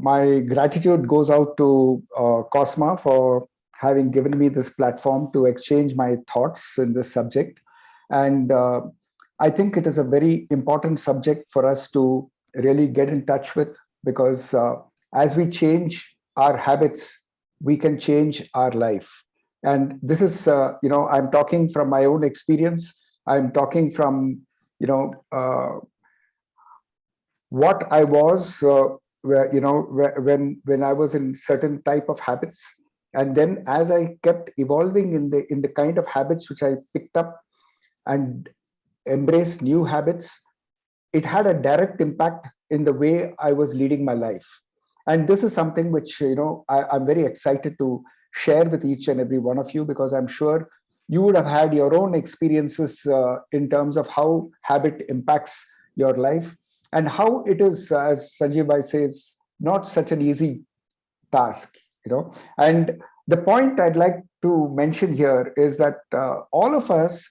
my gratitude goes out to Cosma for having given me this platform to exchange my thoughts in this subject. And I think it is a very important subject for us to really get in touch with, because as we change our habits, we can change our life. And this is, I'm talking from my own experience. I'm talking from, what I was, when I was in certain type of habits, and then as I kept evolving in the kind of habits which I picked up and embraced new habits, it had a direct impact in the way I was leading my life. And this is something which I'm very excited to share with each and every one of you, because I'm sure you would have had your own experiences in terms of how habit impacts your life, and how it is, as Sanjeev Bhai says, not such an easy task. And the point I'd like to mention here is that all of us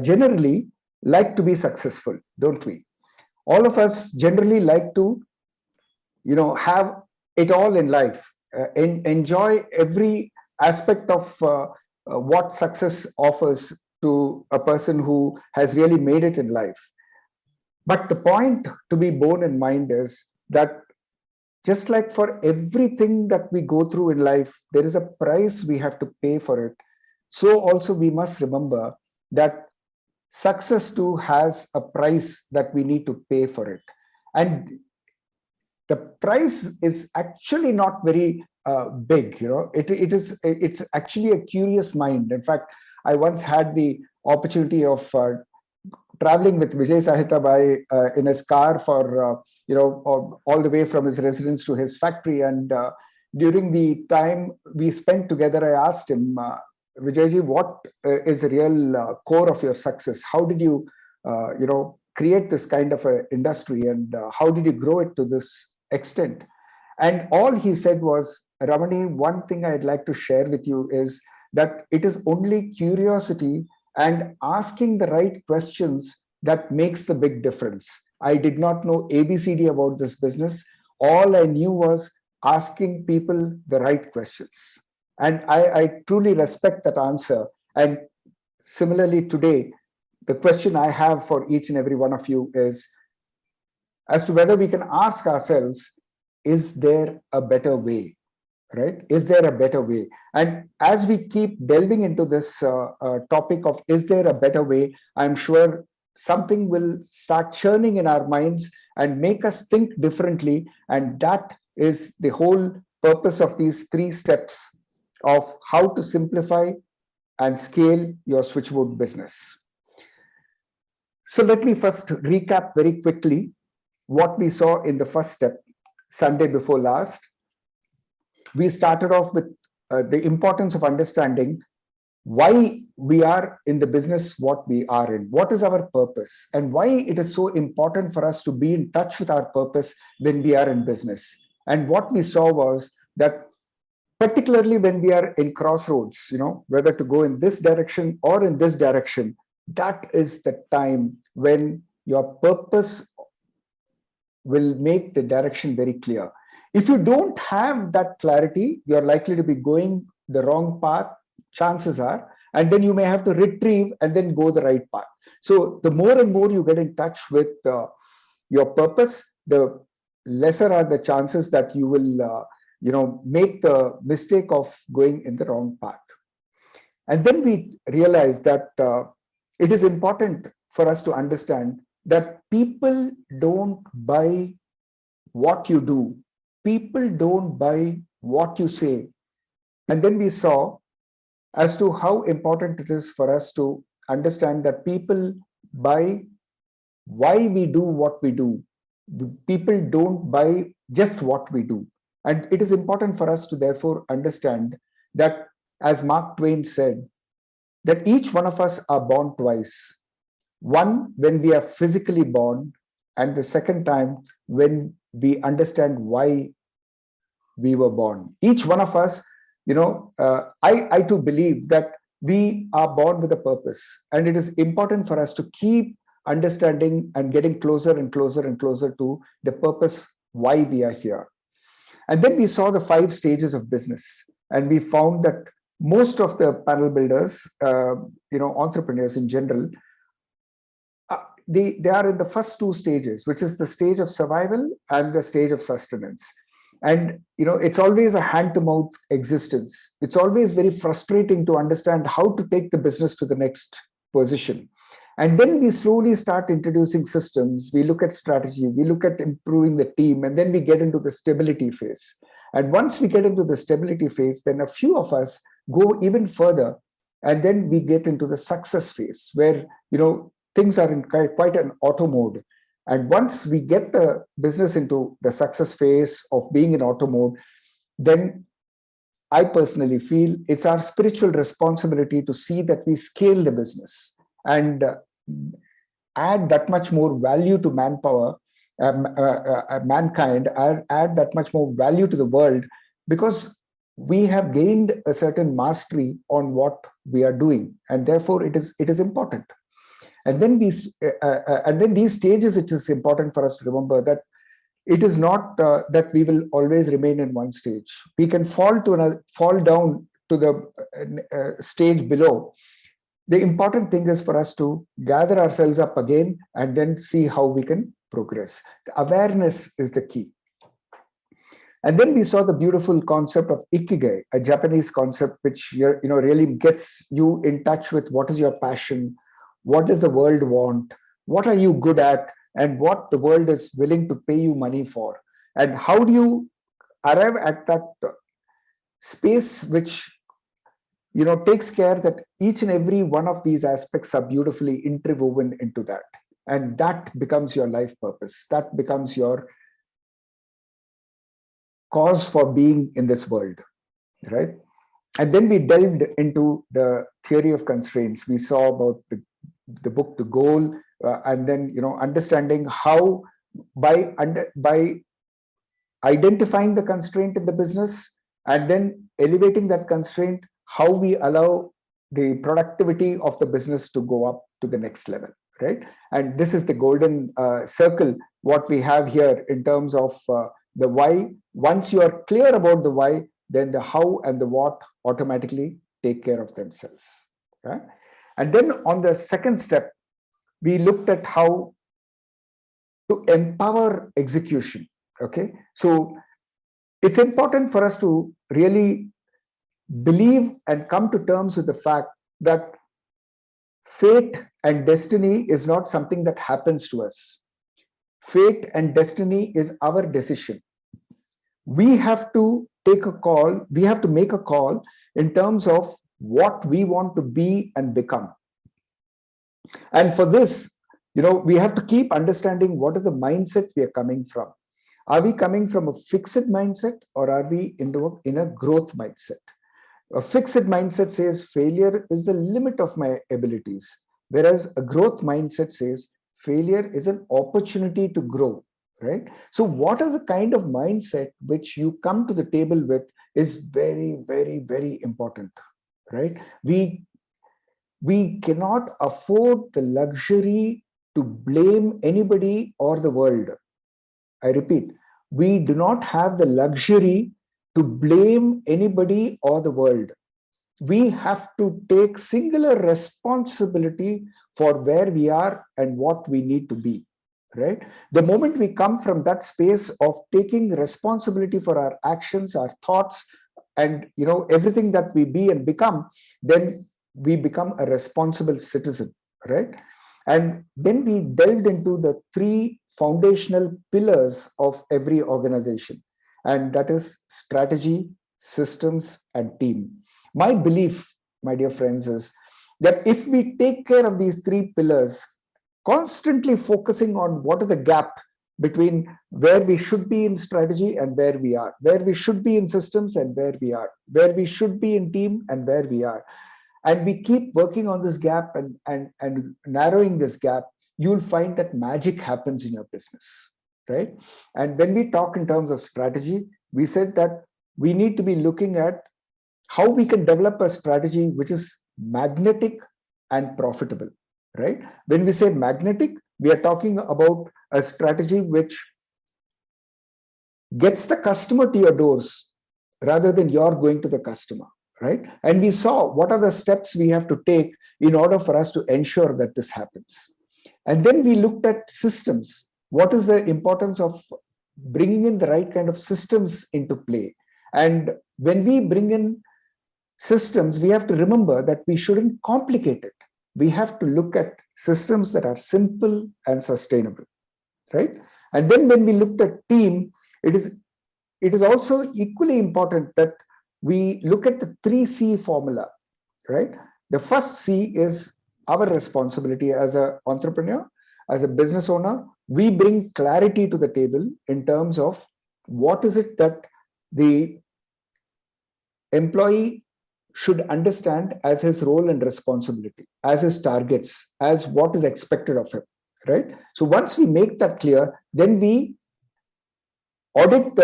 generally like to be successful, don't we? All of us generally like to have it all in life, enjoy every aspect of what success offers to a person who has really made it in life. But the point to be borne in mind is that just like for everything that we go through in life, there is a price we have to pay for it. So also we must remember that success too has a price that we need to pay for it. And the price is actually not very big. It's actually a curious mind. In fact, I once had the opportunity of traveling with Vijay Sahita Bhai in his car for all the way from his residence to his factory. And during the time we spent together, I asked him, Vijayji, what is the real core of your success? How did you create this kind of a industry, and how did you grow it to this extent? And all he said was, Ramani, one thing I'd like to share with you is that it is only curiosity and asking the right questions that makes the big difference. I did not know ABCD about this business. All I knew was asking people the right questions. And I truly respect that answer. And similarly today, the question I have for each and every one of you is as to whether we can ask ourselves, is there a better way? Right? Is there a better way? And as we keep delving into this topic of is there a better way, I'm sure something will start churning in our minds and make us think differently. And that is the whole purpose of these 3 steps of how to simplify and scale your switchboard business. So let me first recap very quickly what we saw in the first step, Sunday before last. We started off with the importance of understanding why we are in the business, what we are in, what is our purpose, and why it is so important for us to be in touch with our purpose when we are in business. And what we saw was that particularly when we are in crossroads, whether to go in this direction or in this direction, that is the time when your purpose will make the direction very clear. If you don't have that clarity, you're likely to be going the wrong path, chances are, and then you may have to retrieve and then go the right path. So the more and more you get in touch with your purpose, the lesser are the chances that you will make the mistake of going in the wrong path. And then we realize that it is important for us to understand that people don't buy what you do. People don't buy what you say. And then we saw as to how important it is for us to understand that people buy why we do what we do. People don't buy just what we do. And it is important for us to therefore understand that, as Mark Twain said, that each one of us are born twice. One, when we are physically born, and the second time when we understand why we were born. Each one of us, I too believe that we are born with a purpose, and it is important for us to keep understanding and getting closer and closer and closer to the purpose why we are here. And then we saw the 5 stages of business, and we found that most of the panel builders, entrepreneurs in general, they are in the first 2 stages, which is the stage of survival and the stage of sustenance. And it's always a hand-to-mouth existence. It's always very frustrating to understand how to take the business to the next position. And then we slowly start introducing systems. We look at strategy, we look at improving the team, and then we get into the stability phase. And once we get into the stability phase, then a few of us go even further, and then we get into the success phase, where things are in quite an auto mode. And once we get the business into the success phase of being in auto mode, then I personally feel it's our spiritual responsibility to see that we scale the business and add that much more value to manpower, mankind, add that much more value to the world, because we have gained a certain mastery on what we are doing, and therefore it is important. And then these stages, it is important for us to remember that it is not that we will always remain in one stage. We can fall down to the stage below. The important thing is for us to gather ourselves up again and then see how we can progress. The awareness is the key. And then we saw the beautiful concept of ikigai, a Japanese concept which really gets you in touch with what is your passion, what does the world want, what are you good at, and what the world is willing to pay you money for. And how do you arrive at that space which takes care that each and every one of these aspects are beautifully interwoven into that. And that becomes your life purpose. That becomes your cause for being in this world, right? And then we delved into the theory of constraints. We saw about the book, The Goal, and then understanding how by identifying the constraint in the business and then elevating that constraint, how we allow the productivity of the business to go up to the next level, right? And this is the golden circle, what we have here in terms of the why. Once you are clear about the why, then the how and the what automatically take care of themselves, right? And then on the second step, we looked at how to empower execution, okay? So it's important for us to really believe and come to terms with the fact that fate and destiny is not something that happens to us. Fate and destiny is our decision. We have to take a call, we have to make a call in terms of what we want to be and become. And for this, we have to keep understanding what is the mindset we are coming from. Are we coming from a fixed mindset, or are we in a growth mindset? A fixed mindset says failure is the limit of my abilities, whereas a growth mindset says failure is an opportunity to grow, right? So what is the kind of mindset which you come to the table with is very, very, very important, right? We cannot afford the luxury to blame anybody or the world. I repeat, we do not have the luxury to blame anybody or the world. We have to take singular responsibility for where we are and what we need to be, right? The moment we come from that space of taking responsibility for our actions, our thoughts, and everything that we be and become, then we become a responsible citizen, right? And then we delved into the 3 foundational pillars of every organization, and that is strategy, systems, and team. My belief, my dear friends, is that if we take care of these 3 pillars, constantly focusing on what is the gap between where we should be in strategy and where we are, where we should be in systems and where we are, where we should be in team and where we are, and we keep working on this gap and narrowing this gap, you'll find that magic happens in your business, right? And when we talk in terms of strategy, we said that we need to be looking at how we can develop a strategy which is magnetic and profitable, right? When we say magnetic, we are talking about a strategy which gets the customer to your doors rather than you're going to the customer, right? And we saw what are the steps we have to take in order for us to ensure that this happens. And then we looked at systems. What is the importance of bringing in the right kind of systems into play? And when we bring in systems, we have to remember that we shouldn't complicate it. We have to look at systems that are simple and sustainable, right? And then when we looked at team, it is also equally important that we look at the 3C formula, right? The first C is our responsibility as an entrepreneur, as a business owner. We bring clarity to the table in terms of what is it that the employee should understand as his role and responsibility, as his targets, as what is expected of him, right? So once we make that clear, then we audit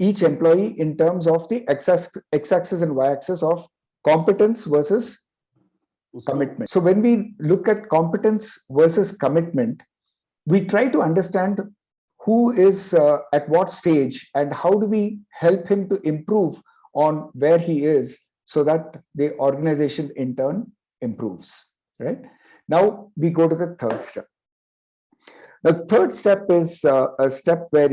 each employee in terms of the x-axis and y-axis of competence versus commitment. So when we look at competence versus commitment, we try to understand who is at what stage and how do we help him to improve on where he is so that the organization in turn improves, right? Now we go to the third step. The third step is a step where,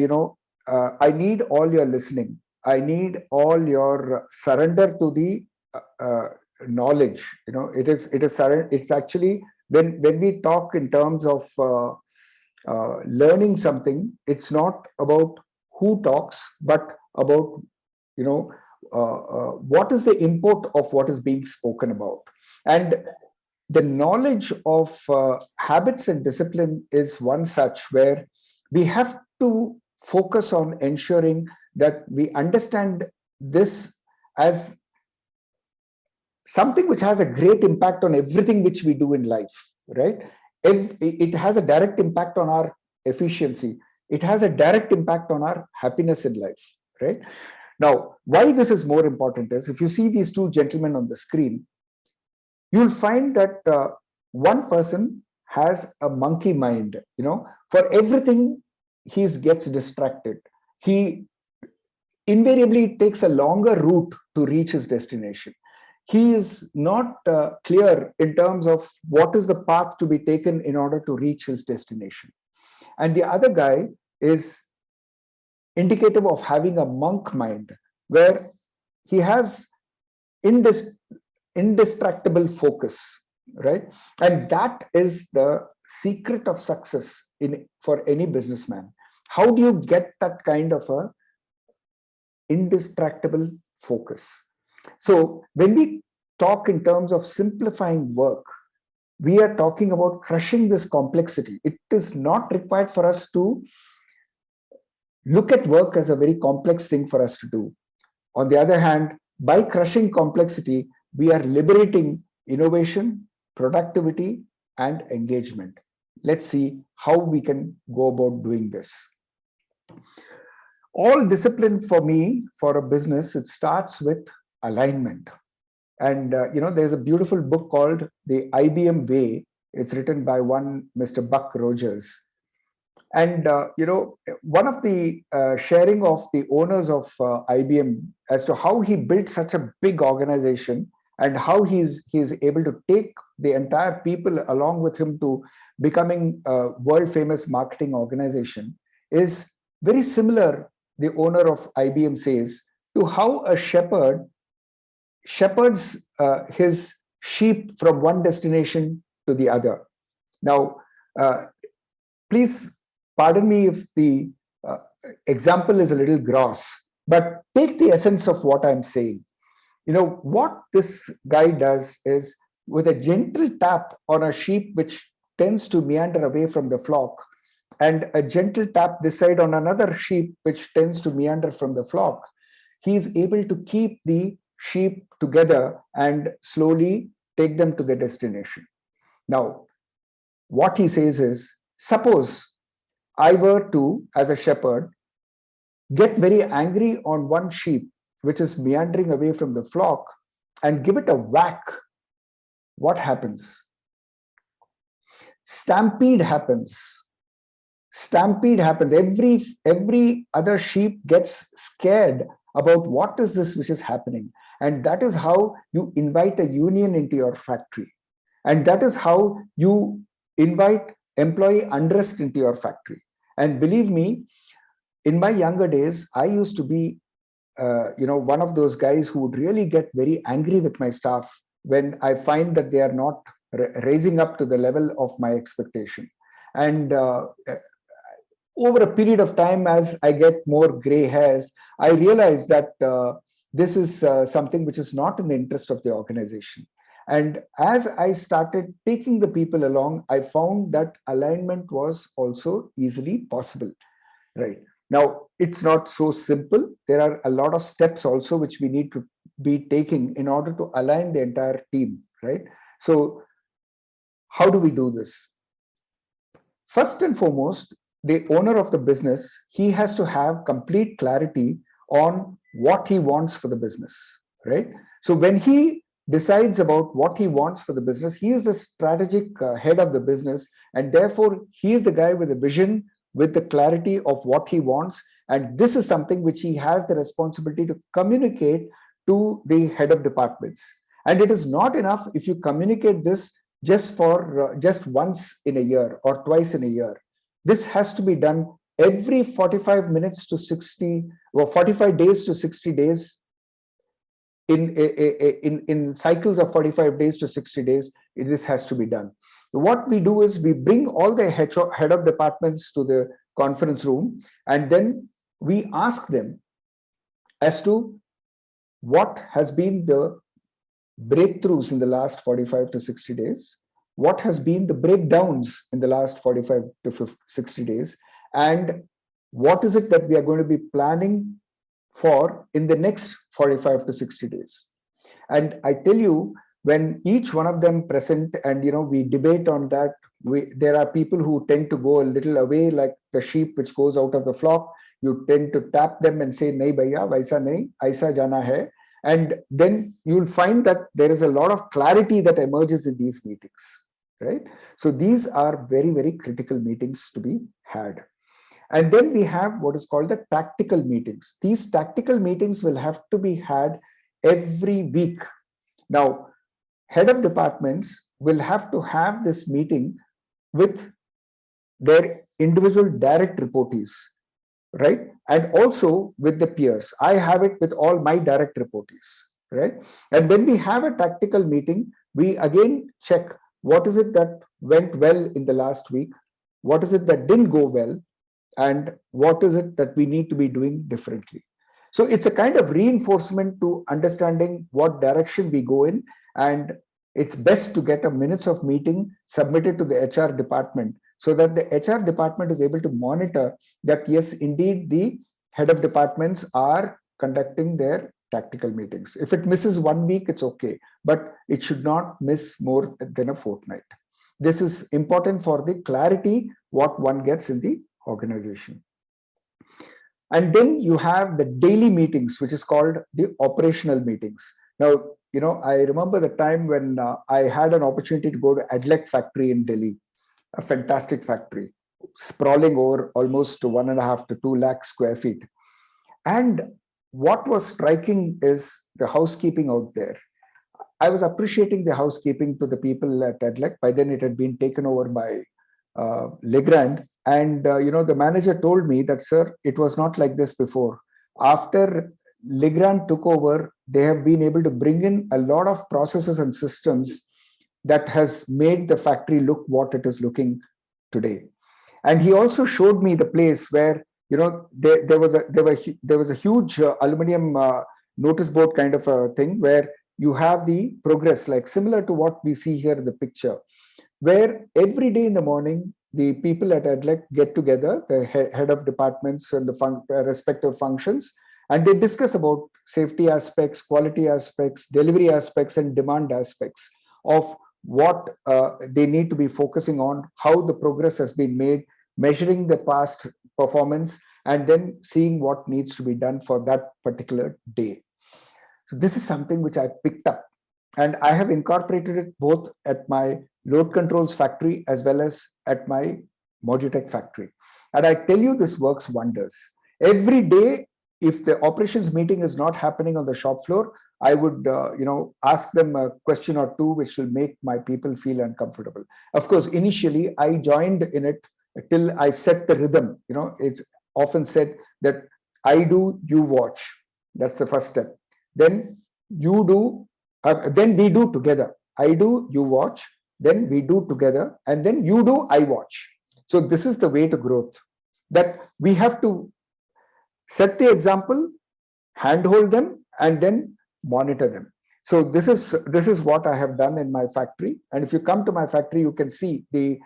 I need all your listening. I need all your surrender to the knowledge. It's actually when we talk in terms of learning something, it's not about who talks, but about what is the import of what is being spoken about. And the knowledge of habits and discipline is one such where we have to focus on ensuring that we understand this as something which has a great impact on everything which we do in life, right? It has a direct impact on our efficiency. It has a direct impact on our happiness in life, right? Now, why this is more important is if you see these two gentlemen on the screen, you'll find that one person has a monkey mind. For everything, he gets distracted. He invariably takes a longer route to reach his destination. He is not clear in terms of what is the path to be taken in order to reach his destination. And the other guy is indicative of having a monk mind, where he has indestructible focus, right? And that is the secret of success for any businessman. How do you get that kind of a indestructible focus? So when we talk in terms of simplifying work, we are talking about crushing this complexity. It is not required for us to look at work as a very complex thing for us to do. On the other hand, by crushing complexity, we are liberating innovation, productivity, and engagement. Let's see how we can go about doing this. All discipline for me, for a business, it starts with alignment. And there's a beautiful book called The IBM Way. It's written by one Mr. Buck Rogers. And one of the sharing of the owners of IBM as to how he built such a big organization and how he's able to take the entire people along with him to becoming a world famous marketing organization is very similar, the owner of IBM says, to how a shepherd shepherds his sheep from one destination to the other. Now, please pardon me if the example is a little gross, but take the essence of what I'm saying. What this guy does is, with a gentle tap on a sheep which tends to meander away from the flock, and a gentle tap this side on another sheep which tends to meander from the flock, he is able to keep the sheep together and slowly take them to their destination. Now, what he says is, suppose I were to, as a shepherd, get very angry on one sheep which is meandering away from the flock and give it a whack. What happens? Stampede happens. stampede happens. Every other sheep gets scared about what is this which is happening. And that is how you invite a union into your factory. And that is how you invite employee unrest into your factory. And believe me, in my younger days, I used to be one of those guys who would really get very angry with my staff when I find that they are not raising up to the level of my expectation. And over a period of time, as I get more gray hairs, I realize that this is something which is not in the interest of the organization. And as I started taking the people along, I found that alignment was also easily possible. Right. Now, it's not so simple. There are a lot of steps also which we need to be taking in order to align the entire team, right? So how do we do this? First and foremost, the owner of the business, he has to have complete clarity on what he wants for the business, right? So when he decides about what he wants for the business, he is the strategic head of the business, and therefore he is the guy with the vision, with the clarity of what he wants. And this is something which he has the responsibility to communicate to the head of departments. And it is not enough if you communicate this just once in a year or twice in a year. This has to be done every 45 minutes to 60 or 45 days to 60 days, in cycles of 45 days to 60 days. This has to be done. What we do is we bring all the head of departments to the conference room, and then we ask them as to what has been the breakthroughs in the last 45 to 60 days, what has been the breakdowns in the last 45 to 60 days, and what is it that we are going to be planning for in the next 45 to 60 days. And I tell you, when each one of them present and we debate on that, there are people who tend to go a little away, like the sheep which goes out of the flock. You tend to tap them and say, nahi bhaiya, vaisa nahi, aisa jana hai. And then you'll find that there is a lot of clarity that emerges in these meetings, right? So these are very, very critical meetings to be had. And then we have what is called the tactical meetings. These tactical meetings will have to be had every week. Now, head of departments will have to have this meeting with their individual direct reportees, right? And also with the peers. I have it with all my direct reportees, right? And when we have a tactical meeting, we again check what is it that went well in the last week, what is it that didn't go well, and what is it that we need to be doing differently. So it's a kind of reinforcement to understanding what direction we go in, and it's best to get a minutes of meeting submitted to the HR department so that the HR department is able to monitor that, yes, indeed, the head of departments are conducting their tactical meetings. If it misses 1 week, it's okay, but it should not miss more than a fortnight. This is important for the clarity what one gets in the organization. And then you have the daily meetings, which is called the operational meetings. Now, I remember the time when I had an opportunity to go to Adlec factory in Delhi, a fantastic factory, sprawling over almost 1.5 to 2 lakh square feet. And what was striking is the housekeeping out there. I was appreciating the housekeeping to the people at Adlec. By then it had been taken over by Legrand. And, the manager told me that, sir, it was not like this before. After Legrand took over, they have been able to bring in a lot of processes and systems that has made the factory look what it is looking today. And he also showed me the place where, there was a huge aluminum notice board kind of a thing where you have the progress, like similar to what we see here in the picture, where every day in the morning, the people at Adlec get together, the head of departments and the respective functions, and they discuss about safety aspects, quality aspects, delivery aspects, and demand aspects of what they need to be focusing on, how the progress has been made, measuring the past performance, and then seeing what needs to be done for that particular day. So this is something which I picked up, and I have incorporated it both at my load controls factory as well as at my Modutech factory. And I tell you, this works wonders. Every day, if the operations meeting is not happening on the shop floor, I would, ask them a question or two, which will make my people feel uncomfortable. Of course, initially I joined in it till I set the rhythm. It's often said that I do, you watch. That's the first step. Then you do, then we do together. I do, you watch, then we do together, and then you do, I watch. So this is the way to growth, that we have to set the example, handhold them, and then monitor them. So this is what I have done in my factory. And if you come to my factory, you can see the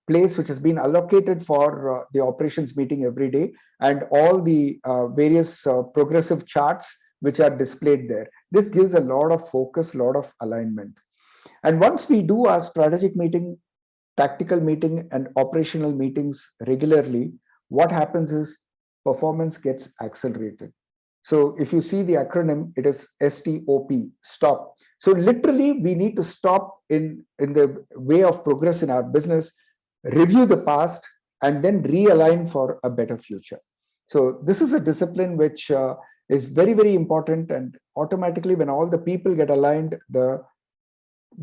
place which has been allocated for the operations meeting every day, and all the various progressive charts which are displayed there. This gives a lot of focus, a lot of alignment. And once we do our strategic meeting, tactical meeting, and operational meetings regularly, what happens is performance gets accelerated. So if you see the acronym, it is STOP, stop. So literally, we need to stop in the way of progress in our business, review the past, and then realign for a better future. So this is a discipline which is very, very important. And automatically, when all the people get aligned, the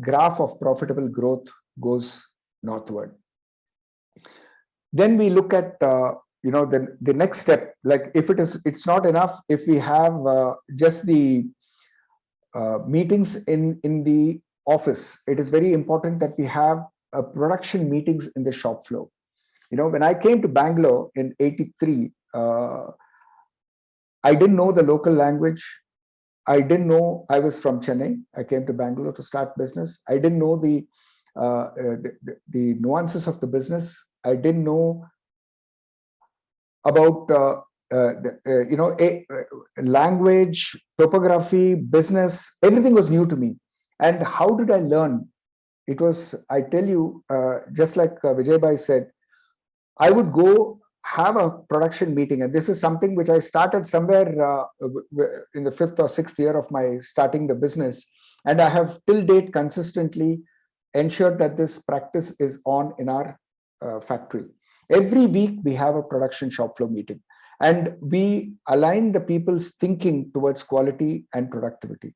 graph of profitable growth goes northward. Then we look at the next step. Like, if it's not enough if we have just the meetings in the office. It is very important that we have production meetings in the shop floor. When I came to Bangalore in '83, I didn't know the local language. I didn't know. I was from Chennai. I came to Bangalore to start business. I didn't know the nuances of the business. I didn't know about language, topography, business. Everything was new to me. And how did I learn? It was, I tell you, just like Vijay Bhai said, I would go have a production meeting. And this is something which I started somewhere in the 5th or 6th year of my starting the business. And I have till date consistently ensured that this practice is on in our factory. Every week we have a production shop floor meeting, and we align the people's thinking towards quality and productivity.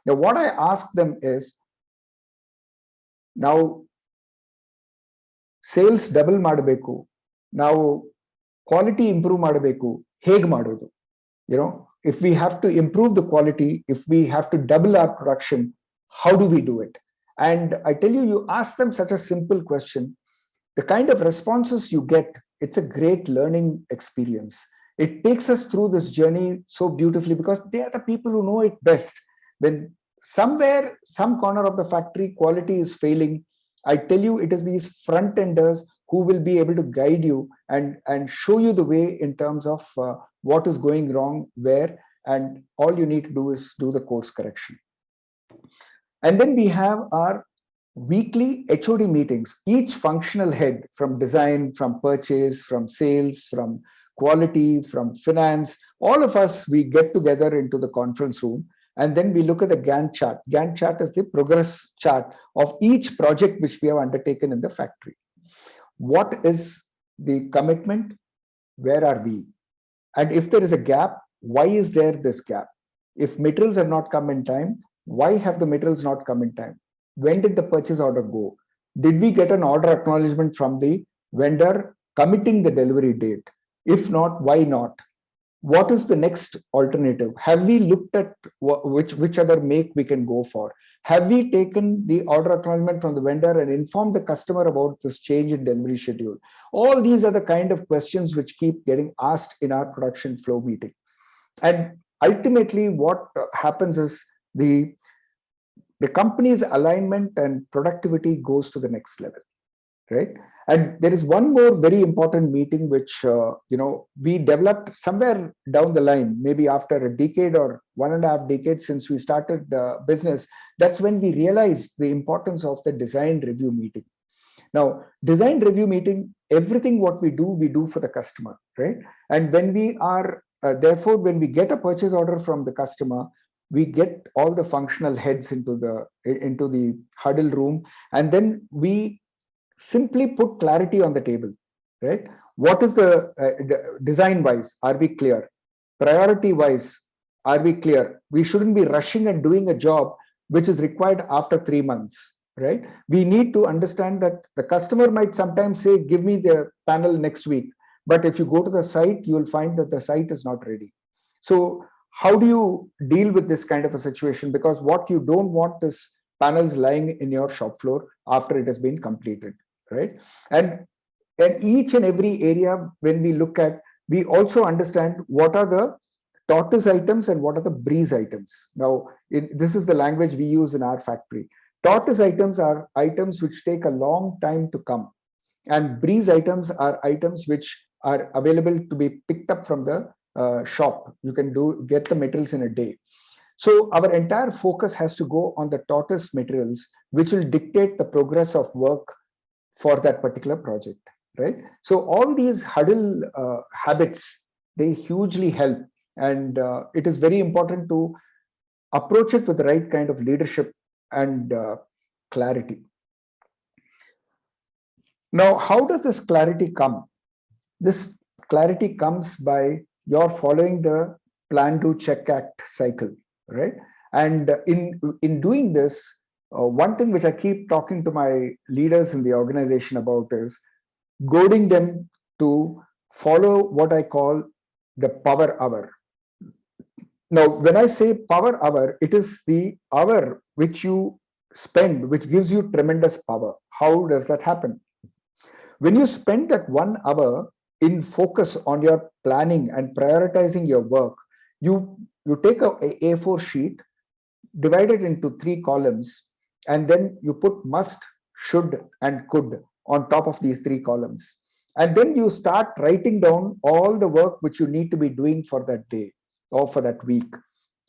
Now, what I ask them is, now sales double ಮಾಡಬೇಕು, now quality improve ಮಾಡಬೇಕು, ಹೇಗೆ ಮಾಡೋದು? If we have to improve the quality, if we have to double our production, how do we do it? And I tell you, you ask them such a simple question, the kind of responses you get, it's a great learning experience. It takes us through this journey so beautifully, because they are the people who know it best. When somewhere, some corner of the factory, quality is failing, I tell you, it is these front enders who will be able to guide you and show you the way in terms of what is going wrong where, and all you need to do is do the course correction. And then we have our weekly HOD meetings. Each functional head, from design, from purchase, from sales, from quality, from finance, all of us, we get together into the conference room, and then we look at the Gantt chart. Gantt chart is the progress chart of each project which we have undertaken in the factory. What is the commitment? Where are we? And if there is a gap, why is there this gap? If materials have not come in time, why have the materials not come in time? When did the purchase order go? Did we get an order acknowledgement from the vendor committing the delivery date? If not, why not? What is the next alternative? Have we looked at which other make we can go for? Have we taken the order acknowledgement from the vendor and informed the customer about this change in delivery schedule? All these are the kind of questions which keep getting asked in our production flow meeting. And ultimately, what happens is the company's alignment and productivity goes to the next level, right? And there is one more very important meeting which we developed somewhere down the line, maybe after a decade or 1.5 decades since we started the business. That's when we realized the importance of the design review meeting. Now, design review meeting, everything what we do for the customer, right? And when we are therefore, when we get a purchase order from the customer, we get all the functional heads into the huddle room, and then we simply put clarity on the table. right? What is the design wise? Are we clear? Priority wise, are we clear? We shouldn't be rushing and doing a job which is required after 3 months, right? We need to understand that the customer might sometimes say, give me the panel next week. But if you go to the site, you will find that the site is not ready. So how do you deal with this kind of a situation? Because what you don't want is panels lying in your shop floor after it has been completed, right? And each and every area, when we look at, we also understand what are the tortoise items and what are the breeze items. Now, this is the language we use in our factory. Tortoise items are items which take a long time to come, and breeze items are items which are available to be picked up from the shop. You can get the materials in a day. So our entire focus has to go on the tortoise materials, which will dictate the progress of work for that particular project, right? So all these huddle habits, they hugely help, and it is very important to approach it with the right kind of leadership and clarity. Now, how does this clarity come? This clarity comes by your following the plan, do, check, act cycle, right? And in doing this, one thing which I keep talking to my leaders in the organization about is goading them to follow what I call the power hour. Now, when I say power hour, it is the hour which you spend, which gives you tremendous power. How does that happen? When you spend that 1 hour in focus on your planning and prioritizing your work, you take a A4 sheet, divide it into 3 columns, and then you put must, should, and could on top of these 3 columns. And then you start writing down all the work which you need to be doing for that day or for that week.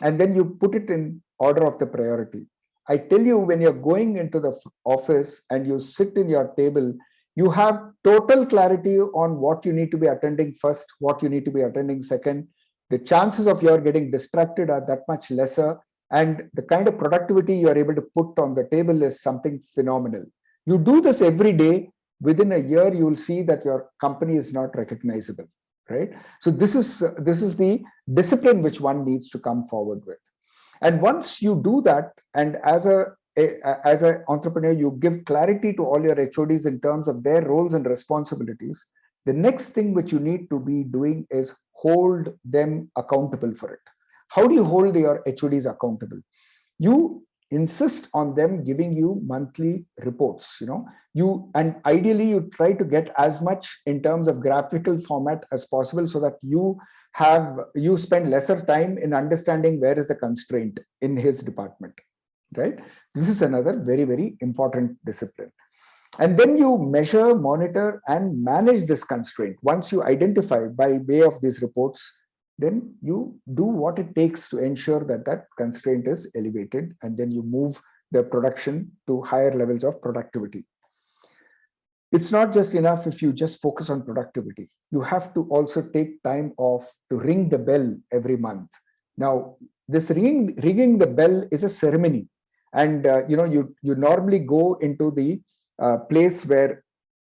And then you put it in order of the priority. I tell you, when you're going into the office and you sit in your table, you have total clarity on what you need to be attending first, what you need to be attending second. The chances of your getting distracted are that much lesser, and the kind of productivity you are able to put on the table is something phenomenal. You do this every day, within a year, you will see that your company is not recognizable, right? So this is the discipline which one needs to come forward with. And once you do that, and as an entrepreneur, you give clarity to all your HODs in terms of their roles and responsibilities, the next thing which you need to be doing is hold them accountable for it. How do you hold your HODs accountable? You insist on them giving you monthly reports, and ideally you try to get as much in terms of graphical format as possible, so that you spend lesser time in understanding where is the constraint in his department, right? This is another very, very important discipline. And then you measure, monitor, and manage this constraint. Once you identify by way of these reports, then you do what it takes to ensure that that constraint is elevated, and then you move the production to higher levels of productivity. It's not just enough if you just focus on productivity. You have to also take time off to ring the bell every month. Now, this ringing the bell is a ceremony, and you normally go into the place where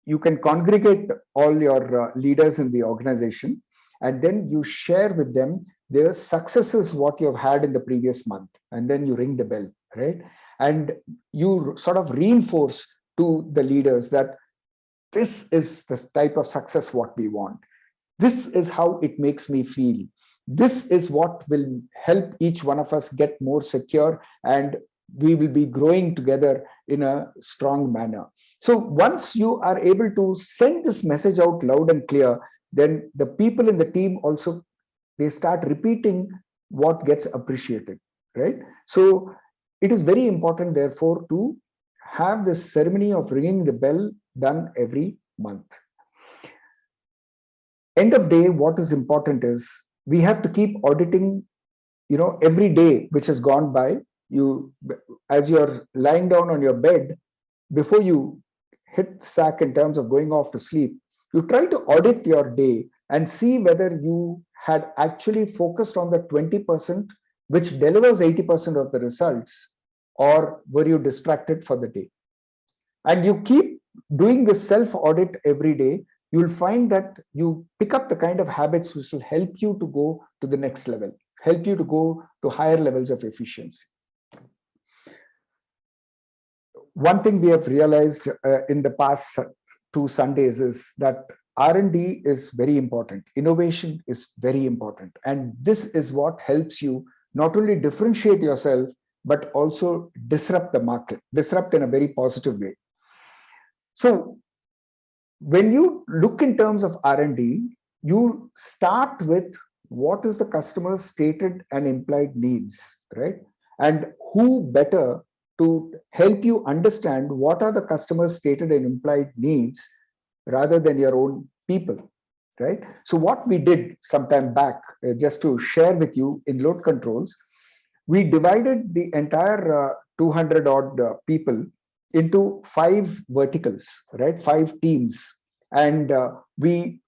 you can congregate all your leaders in the organization, and then you share with them their successes, what you have had in the previous month, and then you ring the bell, right? And you sort of reinforce to the leaders that this is the type of success what we want. This is how it makes me feel. This is what will help each one of us get more secure, and we will be growing together in a strong manner. So once you are able to send this message out loud and clear, then the people in the team also, they start repeating what gets appreciated, right? So it is very important, therefore, to have this ceremony of ringing the bell done every month. End of day, what is important is we have to keep auditing, every day which has gone by. You, as you're lying down on your bed, before you hit sack in terms of going off to sleep, you try to audit your day and see whether you had actually focused on the 20% which delivers 80% of the results, or were you distracted for the day? And you keep doing this self audit every day. you'll find that you pick up the kind of habits which will help you to go to the next level, help you to go to higher levels of efficiency. One thing we have realized in the past 2 Sundays is that R&D is very important. Innovation is very important. And this is what helps you not only differentiate yourself, but also disrupt the market, disrupt in a very positive way. So when you look in terms of R&D, you start with what is the customer's stated and implied needs, right? And who better to help you understand what are the customer's stated and implied needs rather than your own people, right? So what we did sometime back, just to share with you in load controls, we divided the entire 200 odd people into 5 verticals, right? 5 teams. And we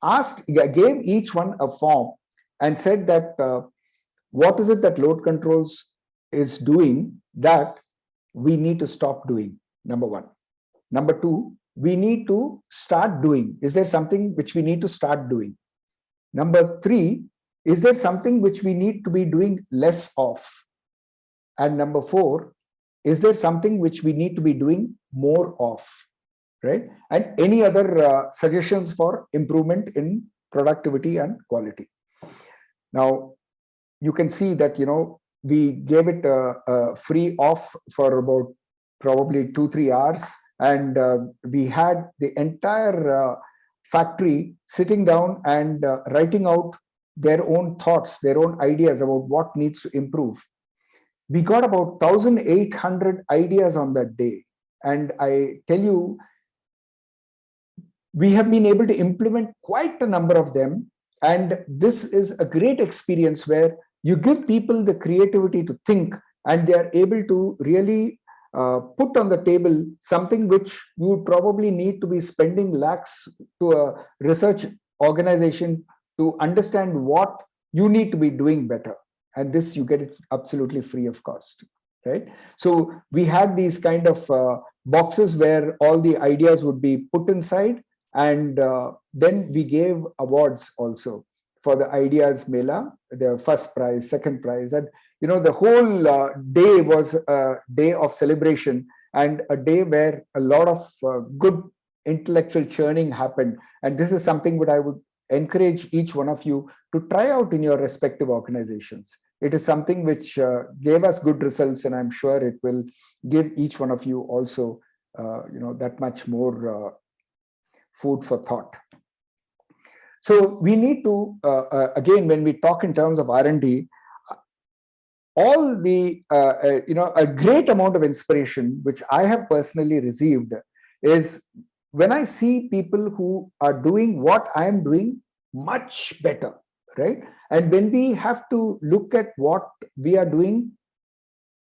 gave each one a form and said that what is it that load controls is doing that we need to stop doing, number one. Number two, we need to start doing. Is there something which we need to start doing? Number three, is there something which we need to be doing less of? And number four, is there something which we need to be doing more of, right? And any other suggestions for improvement in productivity and quality. Now, you can see that, we gave it a free off for about probably 2-3 hours. And we had the entire factory sitting down and writing out their own thoughts, their own ideas about what needs to improve. We got about 1,800 ideas on that day. And I tell you, we have been able to implement quite a number of them. And this is a great experience where you give people the creativity to think, and they are able to really put on the table something which you would probably need to be spending lakhs to a research organization to understand what you need to be doing better. And this, you get it absolutely free of cost, right? So we had these kind of boxes where all the ideas would be put inside. And then we gave awards also for the Ideas Mela, the first prize, second prize. And, the whole day was a day of celebration and a day where a lot of good intellectual churning happened. And this is something that I would encourage each one of you to try out in your respective organizations. It is something which gave us good results, and I'm sure it will give each one of you also, that much more food for thought. So we need to, again, when we talk in terms of R&D, all the, a great amount of inspiration, which I have personally received, is when I see people who are doing what I am doing much better, right? And when we have to look at what we are doing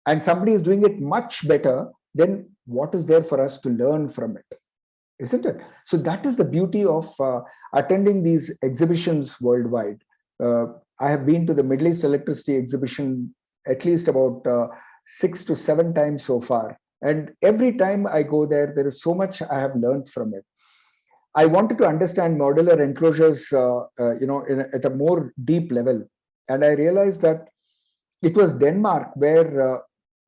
and somebody is doing it much better, then what is there for us to learn from it? Isn't it? So that is the beauty of attending these exhibitions worldwide. I have been to the Middle East Electricity Exhibition at least about 6 to 7 times so far. And every time I go there, there is so much I have learned from it. I wanted to understand modular enclosures, at a more deep level. And I realized that it was Denmark where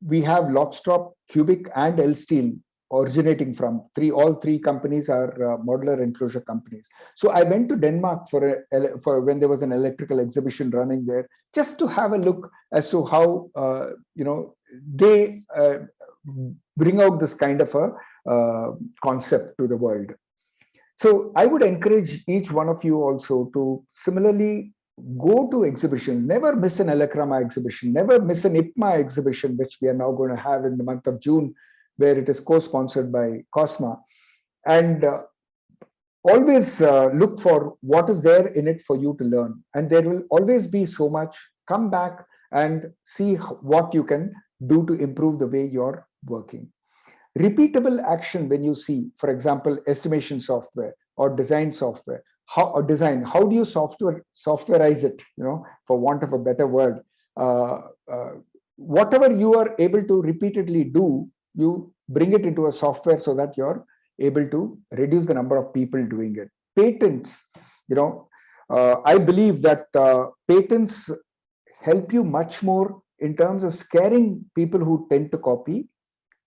we have Lokstrop, Cubic, and Elsteel originating from. All three companies are modular enclosure companies. So I went to Denmark for when there was an electrical exhibition running there, just to have a look as to how they bring out this kind of a concept to the world. So I would encourage each one of you also to similarly go to exhibitions. Never miss an Elecrama exhibition. Never miss an IPMA exhibition, which we are now going to have in the month of June, where it is co-sponsored by COSMA. And always look for what is there in it for you to learn. And there will always be so much. Come back and see what you can do to improve the way you're working. Repeatable action when you see, for example, estimation software or design software. How do you softwareize it, for want of a better word? Whatever you are able to repeatedly do, you bring it into a software so that you're able to reduce the number of people doing it. Patents, I believe that patents help you much more in terms of scaring people who tend to copy,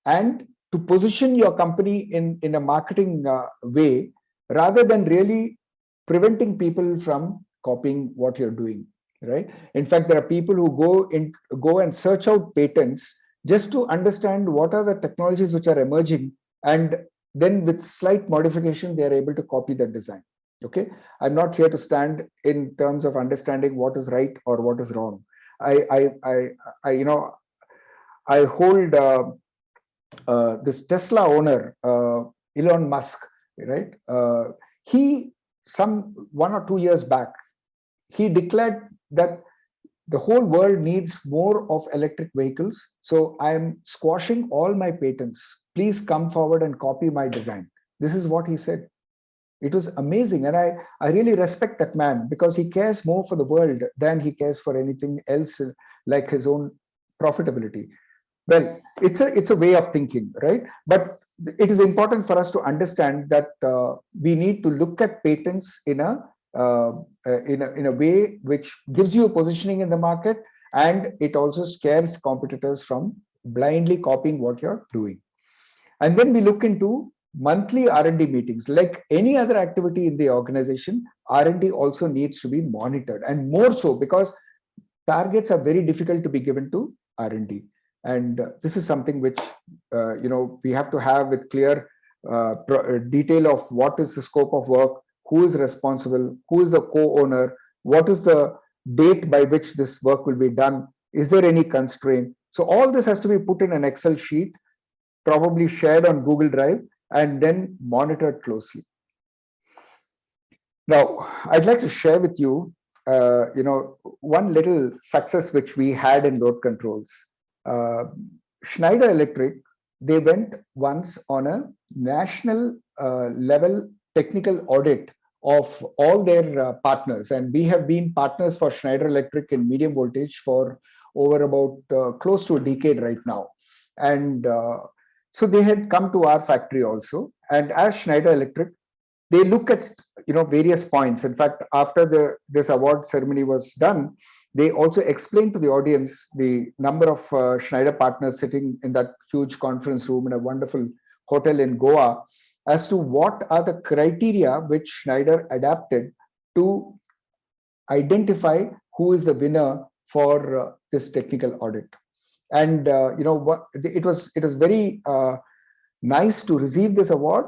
and to position your company in a marketing way, rather than really preventing people from copying what you're doing, right? In fact, there are people who go and search out patents just to understand what are the technologies which are emerging, and then with slight modification they are able to copy the design. Okay, I'm not here to stand in terms of understanding what is right or what is wrong. I hold this Tesla owner, Elon Musk, right? He, some 1 or 2 years back, he declared that the whole world needs more of electric vehicles. So I'm squashing all my patents. Please come forward and copy my design. This is what he said. It was amazing. And I really respect that man, because he cares more for the world than he cares for anything else, like his own profitability. Well, it's a way of thinking, right? But it is important for us to understand that we need to look at patents in a way which gives you a positioning in the market, and it also scares competitors from blindly copying what you're doing. And then we look into monthly R&D meetings. Like any other activity in the organization, R&D also needs to be monitored, and more so because targets are very difficult to be given to R&D. And this is something which we have to have with clear detail of what is the scope of work, who is responsible, who is the co-owner, what is the date by which this work will be done, is there any constraint. So all this has to be put in an Excel sheet, probably shared on Google Drive, and then monitored closely. Now, I'd like to share with you, one little success which we had in load controls. Schneider Electric, they went once on a national level technical audit of all their partners, and we have been partners for Schneider Electric in medium voltage for over about close to a decade right now. And so they had come to our factory also, and as Schneider Electric, they look at various points. In fact, after this award ceremony was done, they also explained to the audience the number of Schneider partners sitting in that huge conference room in a wonderful hotel in Goa, as to what are the criteria which Schneider adapted to identify who is the winner for this technical audit. And it was very nice to receive this award.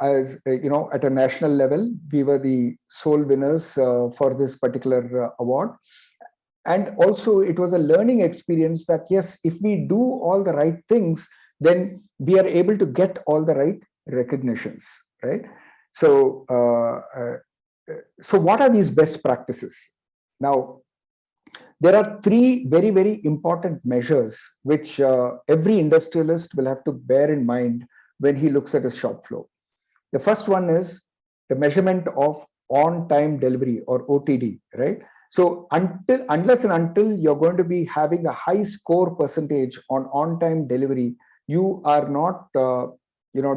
As at a national level, we were the sole winners for this particular award. And also it was a learning experience that, yes, if we do all the right things, then we are able to get all the right recognitions, right? So, so what are these best practices? Now, there are 3 very, very important measures which every industrialist will have to bear in mind when he looks at his shop floor. The first one is the measurement of on-time delivery, or OTD, right? So unless and until you're going to be having a high score percentage on on-time delivery, you are not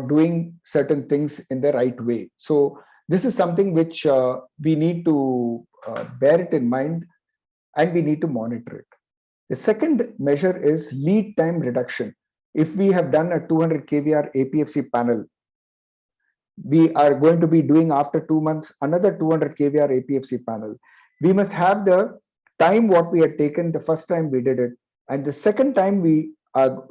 doing certain things in the right way. So this is something which we need to bear it in mind, and we need to monitor it. The second measure is lead time reduction. If we have done a 200 kVR APFC panel, we are going to be doing after 2 months another 200 kVR APFC panel. We must have the time what we had taken the first time we did it, and the second time we are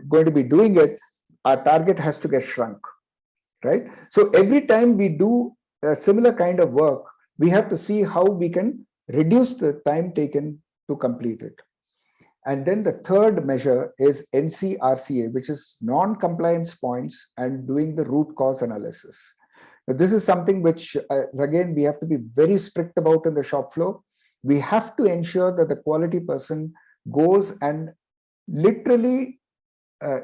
going to be doing it, our target has to get shrunk, right? So every time we do a similar kind of work, we have to see how we can reduce the time taken to complete it. And then the third measure is NCRCA, which is non-compliance points and doing the root cause analysis. Now, this is something which, again, we have to be very strict about in the shop floor. We have to ensure that the quality person goes and literally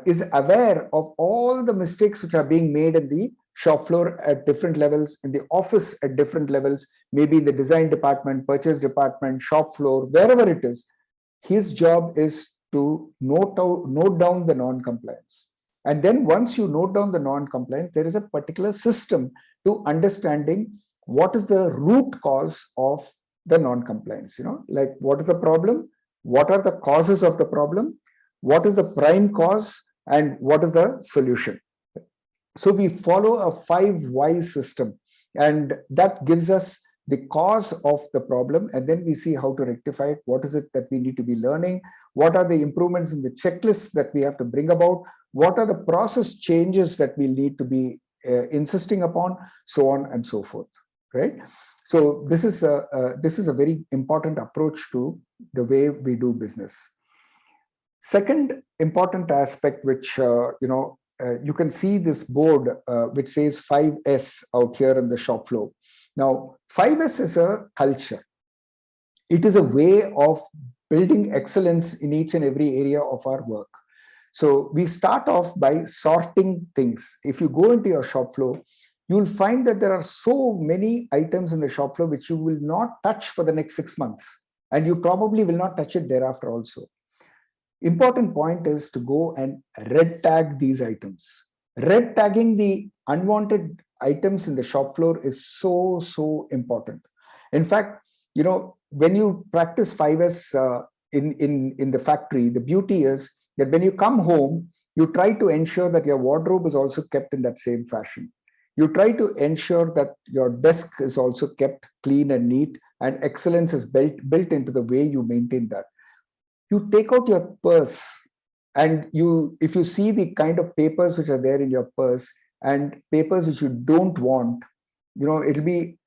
is aware of all the mistakes which are being made in the shop floor at different levels, in the office at different levels, maybe in the design department, purchase department, shop floor, wherever it is. His job is to note down the non-compliance And then once you note down the non-compliance, there is a particular system to understanding what is the root cause of the non-compliance, like what is the problem, what are the causes of the problem, what is the prime cause, and what is the solution. So we follow a 5 why system, and that gives us the cause of the problem, and then we see how to rectify it. What is it that we need to be learning? What are the improvements in the checklists that we have to bring about? What are the process changes that we need to be insisting upon, so on and so forth, right? So this is a very important approach to the way we do business. Second important aspect, which you can see this board which says 5S out here in the shop floor. Now, 5S is a culture. It is a way of building excellence in each and every area of our work. So we start off by sorting things. If you go into your shop floor, you'll find that there are so many items in the shop floor which you will not touch for the next 6 months, and you probably will not touch it thereafter also. Important point is to go and red tag these items. Red tagging the unwanted items in the shop floor is so important. In fact, when you practice 5S in the factory, the beauty is that when you come home, you try to ensure that your wardrobe is also kept in that same fashion. You try to ensure that your desk is also kept clean and neat, and excellence is built into the way you maintain that. You take out your purse, and if you see the kind of papers which are there in your purse and papers which you don't want, it'll be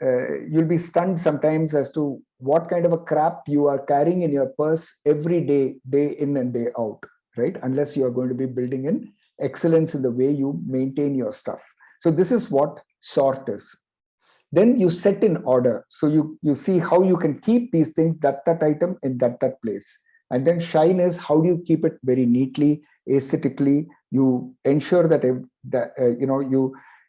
you'll be stunned sometimes as to what kind of a crap you are carrying in your purse every day in and day out, right? Unless you are going to be building in excellence in the way you maintain your stuff. So this is what sort is. Then you set in order. So you see how you can keep these things, that item in that place. And then shine is how do you keep it very neatly, aesthetically. You ensure that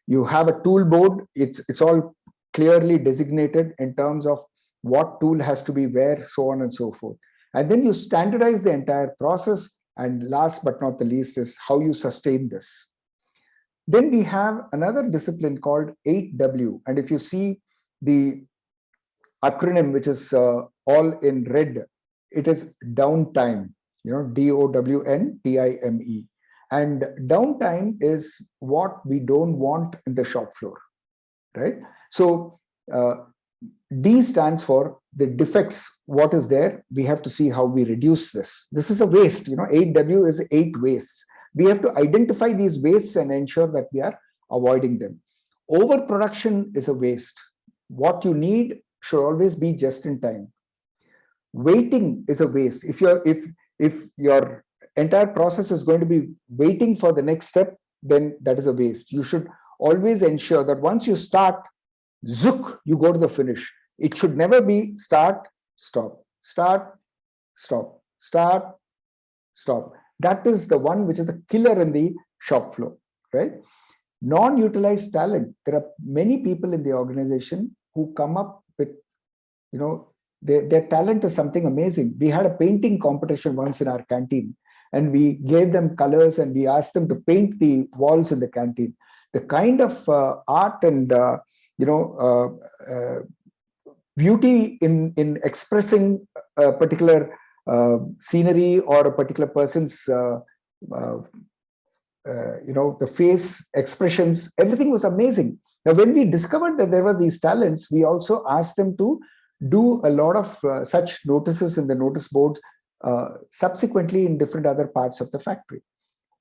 you have a tool board. It's all clearly designated in terms of what tool has to be where, so on and so forth. And then you standardize the entire process. And last but not the least is how you sustain this. Then we have another discipline called 8W. And if you see the acronym, which is all in red, it is downtime, DOWNTIME. And downtime is what we don't want in the shop floor, right? So D stands for the defects. What is there? We have to see how we reduce this. This is a waste, 8W is 8 wastes. We have to identify these wastes and ensure that we are avoiding them. Overproduction is a waste. What you need should always be just in time. Waiting is a waste. If your entire process is going to be waiting for the next step, then that is a waste. You should always ensure that once you start, zook, you go to the finish. It should never be start, stop, start, stop, start, stop. That is the one which is the killer in the shop floor, right? Non-utilized talent. There are many people in the organization who come up with, their talent is something amazing. We had a painting competition once in our canteen, and we gave them colors and we asked them to paint the walls in the canteen. The kind of art and beauty in expressing a particular scenery or a particular person's the face expressions, everything was amazing. Now, when we discovered that there were these talents, we also asked them to do a lot of such notices in the notice boards subsequently in different other parts of the factory.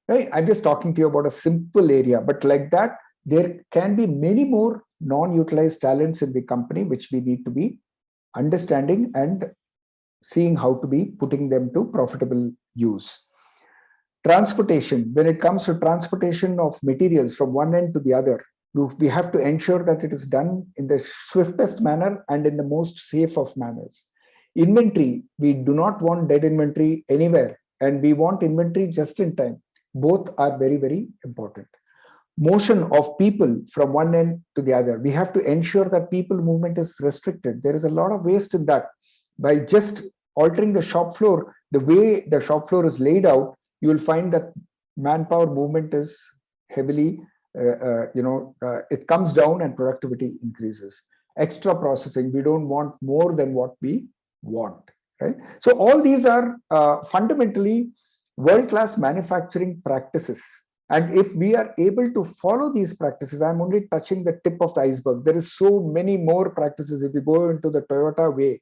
Right? I'm just talking to you about a simple area, but like that, there can be many more non-utilized talents in the company, which we need to be understanding and seeing how to be putting them to profitable use. Transportation. When it comes to transportation of materials from one end to the other, we have to ensure that it is done in the swiftest manner and in the most safe of manners. Inventory. We do not want dead inventory anywhere, and we want inventory just in time. Both are very, very important. Motion of people from one end to the other. We have to ensure that people movement is restricted. There is a lot of waste in that. By just altering the shop floor, the way the shop floor is laid out, you will find that manpower movement is heavily, it comes down and productivity increases. Extra processing, we don't want more than what we want, right? So all these are fundamentally world-class manufacturing practices. And if we are able to follow these practices, I'm only touching the tip of the iceberg. There is so many more practices. If you go into the Toyota way,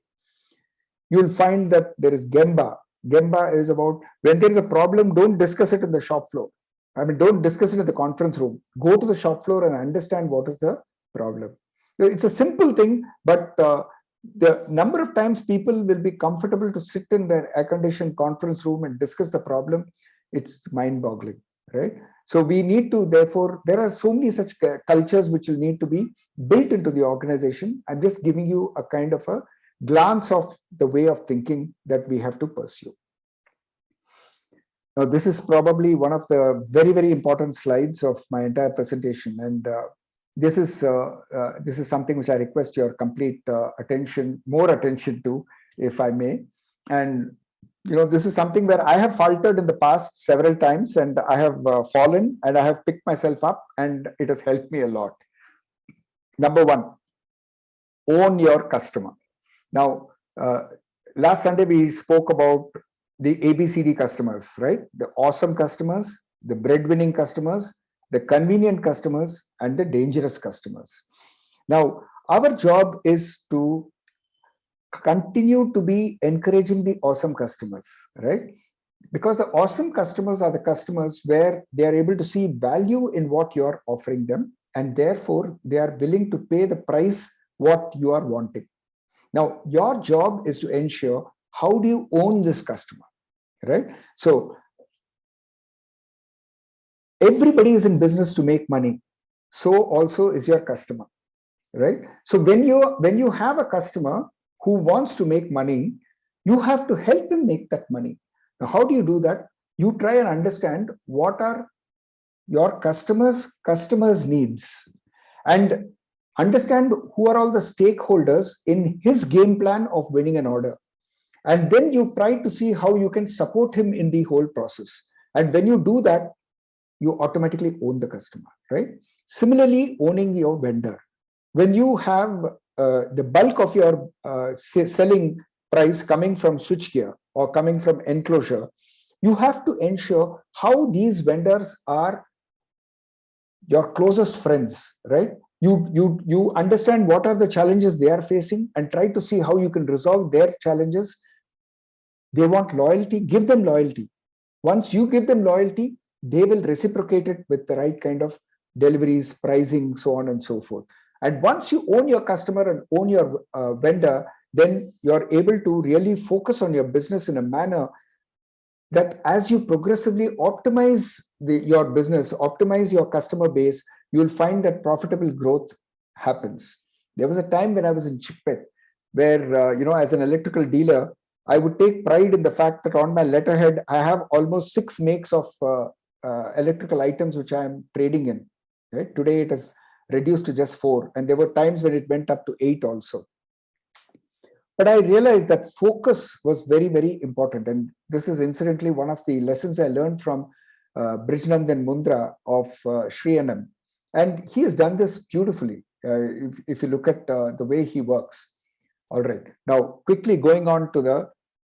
you'll find that there is Gemba. Gemba is about when there is a problem, don't discuss it in the shop floor. I mean, don't discuss it in the conference room. Go to the shop floor and understand what is the problem. It's a simple thing, but the number of times people will be comfortable to sit in their air-conditioned conference room and discuss the problem, it's mind-boggling, right? So we need to, therefore, there are so many such cultures which will need to be built into the organization. I'm just giving you a kind of a glance of the way of thinking that we have to pursue. Now, this is probably one of the very, very important slides of my entire presentation. And this is something which I request your complete attention, more attention to, if I may. And this is something where I have faltered in the past several times, and I have fallen, and I have picked myself up, and it has helped me a lot. Number one, own your customer. Now, last Sunday we spoke about the ABCD customers, right? The awesome customers, the breadwinning customers, the convenient customers, and the dangerous customers. Now, our job is to continue to be encouraging the awesome customers, right? Because the awesome customers are the customers where they are able to see value in what you're offering them, and therefore they are willing to pay the price what you are wanting. Now, your job is to ensure how do you own this customer, right? So everybody is in business to make money. So also is your customer, right? So when you have a customer who wants to make money, you have to help him make that money. Now, how do you do that? You try and understand what are your customers' needs, and understand who are all the stakeholders in his game plan of winning an order. And then you try to see how you can support him in the whole process. And when you do that, you automatically own the customer, right? Similarly, owning your vendor. When you have the bulk of your selling price coming from switchgear or coming from enclosure, you have to ensure how these vendors are your closest friends, right? You understand what are the challenges they are facing and try to see how you can resolve their challenges. They want loyalty, give them loyalty. Once you give them loyalty, they will reciprocate it with the right kind of deliveries, pricing, so on and so forth. And once you own your customer and own your vendor, then you're able to really focus on your business in a manner that as you progressively optimize your business, optimize your customer base, you'll find that profitable growth happens. There was a time when I was in Chickpet where, as an electrical dealer, I would take pride in the fact that on my letterhead, I have almost 6 makes of electrical items which I am trading in. Right? Today, it has reduced to just 4. And there were times when it went up to 8 also. But I realized that focus was very, very important. And this is incidentally one of the lessons I learned from Brijnandan Mundra of Sri NM. And he has done this beautifully, if you look at the way he works. All right. Now, quickly going on to the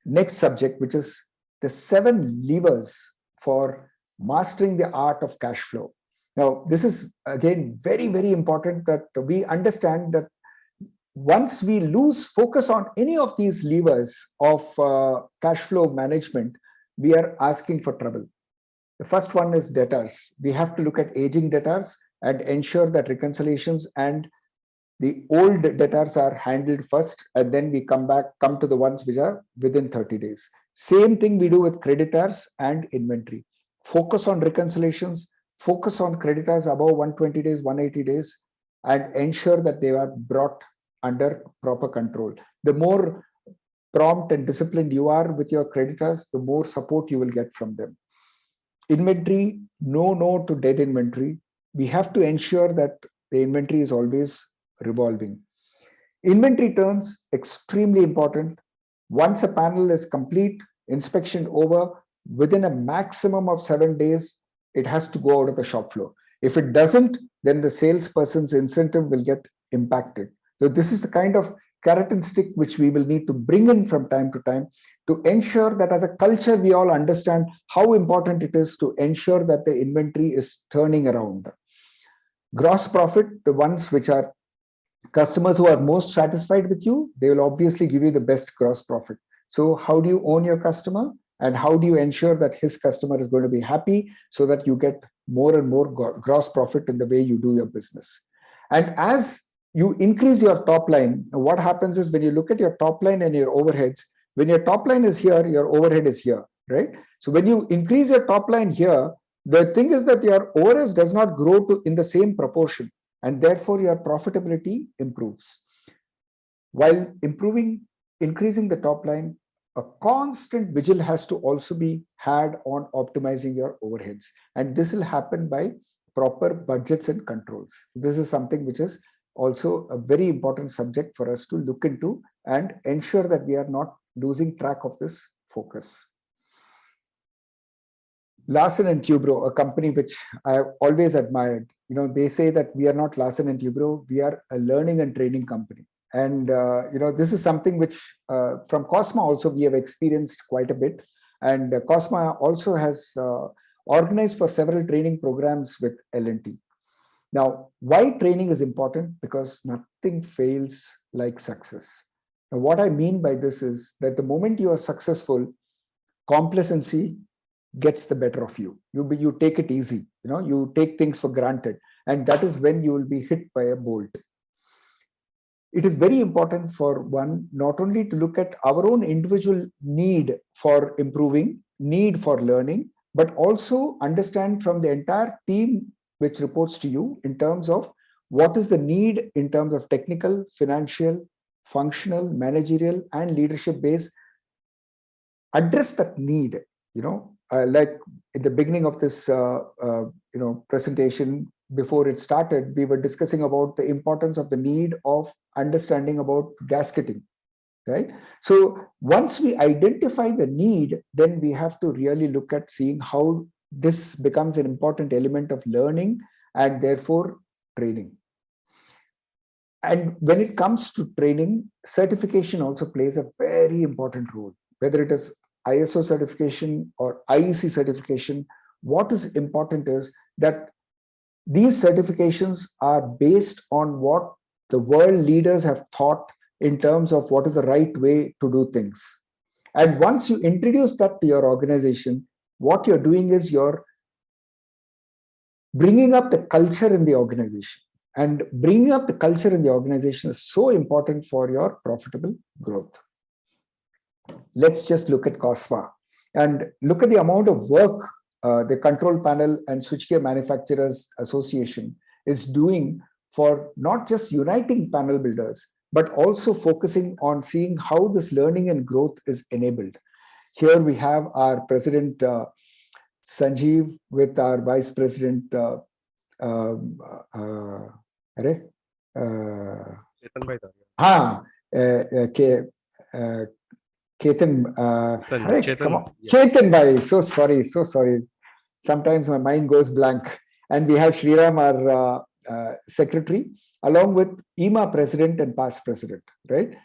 next subject, which is the 7 levers for mastering the art of cash flow. Now, this is, again, very, very important that we understand that once we lose focus on any of these levers of cash flow management, we are asking for trouble. The first one is debtors. We have to look at aging debtors and ensure that reconciliations and the old debtors are handled first, and then we come to the ones which are within 30 days. Same thing we do with creditors and inventory. Focus on reconciliations, focus on creditors above 120 days, 180 days, and ensure that they are brought under proper control. The more prompt and disciplined you are with your creditors, the more support you will get from them. Inventory, no to dead inventory. We have to ensure that the inventory is always revolving. Inventory turns, extremely important. Once a panel is complete, inspection over, within a maximum of 7 days, it has to go out of the shop floor. If it doesn't, then the salesperson's incentive will get impacted. So this is the kind of carrot and stick which we will need to bring in from time to time to ensure that as a culture, we all understand how important it is to ensure that the inventory is turning around. Gross profit, the ones which are customers who are most satisfied with you, they will obviously give you the best gross profit. So how do you own your customer? And how do you ensure that his customer is going to be happy so that you get more and more gross profit in the way you do your business? And as you increase your top line, what happens is when you look at your top line and your overheads, when your top line is here, your overhead is here, right? So when you increase your top line here, the thing is that your overheads does not grow in the same proportion, and therefore your profitability improves. While increasing the top line, a constant vigil has to also be had on optimizing your overheads. And this will happen by proper budgets and controls. This is something which is also a very important subject for us to look into and ensure that we are not losing track of this focus. Larsen and Toubro, a company which I have always admired, they say that we are not Larsen and Toubro, we are a learning and training company. And this is something which from Cosma also we have experienced quite a bit. And Cosma also has organized for several training programs with L&T. Now, why training is important? Because nothing fails like success. Now, what I mean by this is that the moment you are successful, complacency gets the better of you. You take it easy, you take things for granted. And that is when you will be hit by a bolt. It is very important for one not only to look at our own individual need for improving, need for learning, but also understand from the entire team which reports to you in terms of what is the need in terms of technical, financial, functional, managerial, and leadership base. Address that need, like in the beginning of this presentation, before it started, we were discussing about the importance of the need of understanding about gasketing, right? So once we identify the need, then we have to really look at seeing how this becomes an important element of learning and therefore training. And when it comes to training, certification also plays a very important role, whether it is ISO certification or IEC certification. What is important is that these certifications are based on what the world leaders have thought in terms of what is the right way to do things. And once you introduce that to your organization, what you're doing is you're bringing up the culture in the organization. And bringing up the culture in the organization is so important for your profitable growth. Let's just look at Cosma and look at the amount of work the Control Panel and Switchgear Manufacturers Association is doing for not just uniting panel builders, but also focusing on seeing how this learning and growth is enabled. Here we have our President Sanjeev with our Vice President Ketan, come on. Yeah. Ketan bhai, so sorry. Sometimes my mind goes blank. And we have Shriram, our secretary, along with EMA president and past president, right?